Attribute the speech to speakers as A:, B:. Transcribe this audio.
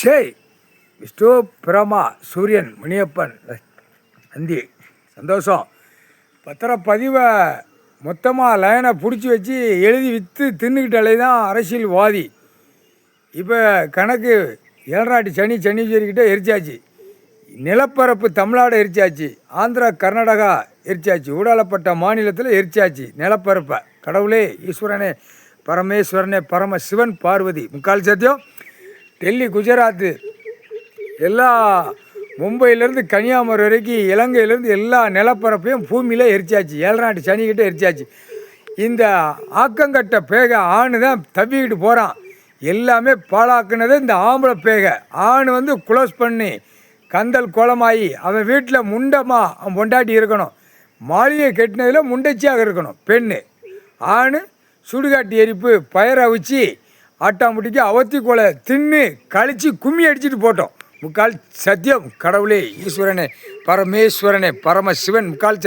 A: ஜெய் விஷ்ணு பிரமா சூரியன் முனியப்பன் நந்தி சந்தோஷம். பத்திரப்பதிவை மொத்தமாக லைனை பிடிச்சி வச்சு எழுதி விற்று தின்னுக்கிட்டாலே தான் அரசியல்வாதி. இப்போ கணக்கு ஏழராட்டி சனீஸ்வரிக்கிட்ட எரிச்சாச்சு. நிலப்பரப்பு தமிழ்நாடு எரிச்சாச்சு, ஆந்திரா கர்நாடகா எரிச்சாச்சு, ஊடாலப்பட்ட மாநிலத்தில் எரிச்சாச்சு நிலப்பரப்பை. கடவுளே ஈஸ்வரனே பரமேஸ்வரனே பரமசிவன் பார்வதி முக்கால் சத்தியம். டெல்லி குஜராத்து எல்லா மும்பையிலேருந்து கன்னியாகுமரி வரைக்கும் இலங்கையிலேருந்து எல்லா நிலப்பரப்பையும் பூமியில் எரிச்சாச்சு. ஏழராட்டி சனிக்கிட்ட எரிச்சாச்சு. இந்த ஆக்கங்கட்ட பேக ஆணு தான் தப்பிக்கிட்டு போகிறான். எல்லாமே பாழாக்குனது இந்த ஆம்பளை பேக. ஆண் குளோஸ் பண்ணி கந்தல் கோலமாகி அவன் வீட்டில் முண்டமாக அவன் பொண்டாட்டி இருக்கணும். மாளிகை கட்டினதில் முண்டச்சியாக இருக்கணும் பெண்ணு. ஆண் சுடுகாட்டி எரிப்பு பயிரை வச்சு ஆட்டாமுட்டிக்கு அவத்தி கொலை தின்னு கழித்து கும்மி அடிச்சுட்டு போட்டோம். முக்கால் சத்தியம். கடவுளே ஈஸ்வரனே பரமேஸ்வரனே பரமசிவன் முக்கால்